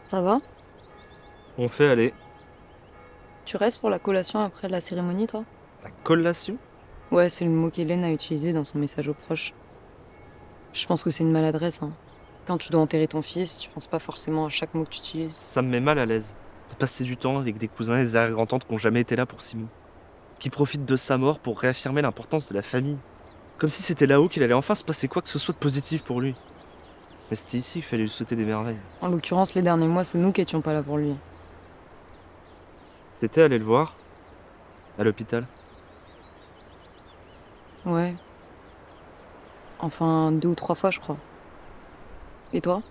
Ça va? On fait aller. Tu restes pour la collation après la cérémonie, toi? La collation? Ouais, c'est le mot qu'Hélène a utilisé dans son message aux proches. Je pense que c'est une maladresse, hein. Quand tu dois enterrer ton fils, tu penses pas forcément à chaque mot que tu utilises. Ça me met mal à l'aise. De passer du temps avec des cousins et des arrière-grand-tantes qui n'ont jamais été là pour Simon. Qui profitent de sa mort pour réaffirmer l'importance de la famille. Comme si c'était là-haut qu'il allait enfin se passer quoi que ce soit de positif pour lui. Mais c'était ici qu'il fallait lui souhaiter des merveilles. En l'occurrence, les derniers mois, c'est nous qui étions pas là pour lui. T'étais allé le voir? À l'hôpital? Ouais. Enfin, 2 ou 3 fois, je crois. Et toi?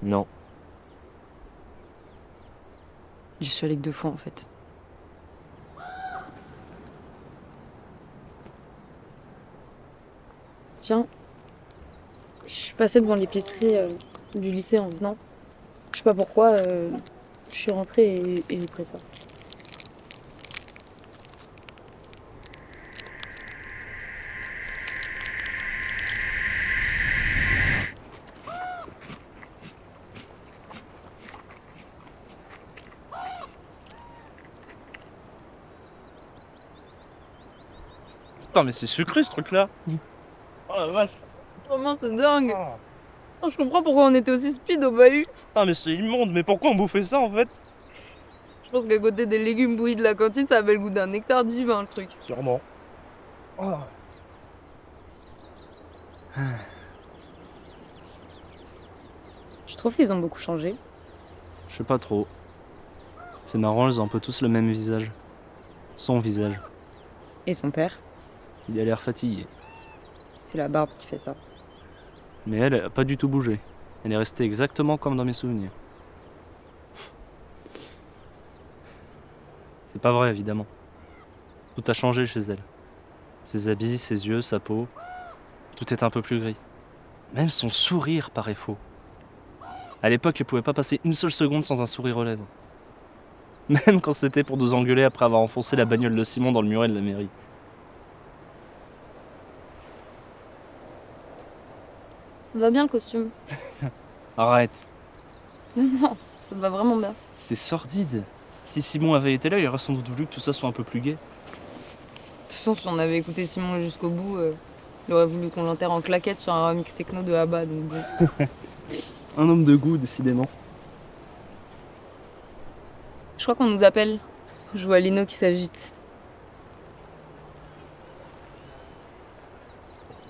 Non. J'y suis allée que 2 fois, en fait. Tiens, je suis passée devant l'épicerie du lycée en venant. Je sais pas pourquoi, je suis rentrée et j'ai pris ça. Putain, mais c'est sucré ce truc-là! Oh la vache! Vraiment, c'est dingue! Ah, Oh, je comprends pourquoi on était aussi speed au bahut. mais c'est immonde, mais pourquoi on bouffait ça en fait? Je pense qu'à côté des légumes bouillis de la cantine, ça avait le goût d'un nectar divin, le truc. Sûrement. Ah. Je trouve qu'ils ont beaucoup changé. Je sais pas trop. C'est marrant, ils ont un peu tous le même visage. Son visage. Et son père, Il a l'air fatigué. c'est la barbe qui fait ça. Mais elle a pas du tout bougé. Elle est restée exactement comme dans mes souvenirs. C'est pas vrai, évidemment. Tout a changé chez elle. Ses habits, ses yeux, sa peau. Tout est un peu plus gris. Même son sourire paraît faux. À l'époque, elle pouvait pas passer une seule seconde sans un sourire aux lèvres. Même quand c'était pour nous engueuler après avoir enfoncé la bagnole de Simon dans le muret de la mairie. Ça te va bien le costume? Arrête. Non, ça te va vraiment bien. C'est sordide. Si Simon avait été là, il aurait sans doute voulu que tout ça soit un peu plus gai. De toute façon, si on avait écouté Simon jusqu'au bout, il aurait voulu qu'on l'enterre en claquette sur un remix techno de Abba, donc bon. Un homme de goût, décidément. Je crois qu'on nous appelle. Je vois Lino qui s'agite.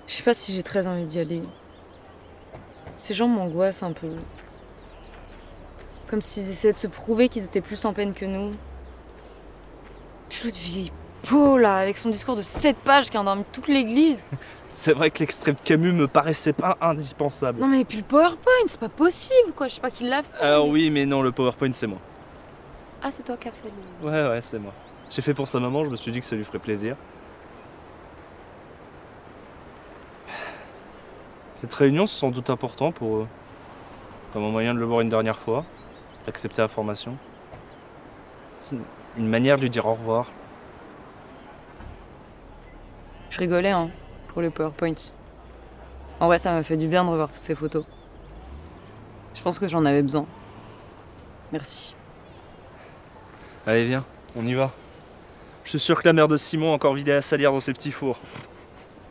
Je sais pas si j'ai très envie d'y aller. Ces gens m'angoissent un peu. Comme s'ils essayaient de se prouver qu'ils étaient plus en peine que nous. Puis l'autre vieille peau là, avec son discours de 7 pages qui a endormi toute l'église. C'est vrai que l'extrait de Camus me paraissait pas indispensable. Non mais et puis le PowerPoint, c'est pas possible quoi, je sais pas qui l'a fait. Alors mais- oui, mais non, le PowerPoint c'est moi. Ah c'est toi qui as fait le... Ouais, c'est moi. J'ai fait pour sa maman, je me suis dit que ça lui ferait plaisir. Cette réunion, c'est sans doute important pour eux. Comme un moyen de le voir une dernière fois, d'accepter la formation. C'est une manière de lui dire au revoir. Je rigolais hein, pour le PowerPoint. En vrai ça m'a fait du bien de revoir toutes ces photos. Je pense que j'en avais besoin. Merci. Allez, viens, on y va. Je suis sûr que la mère de Simon a encore vidé la salière dans ses petits fours.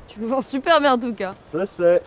Tu le vends super bien en tout cas. Je sais.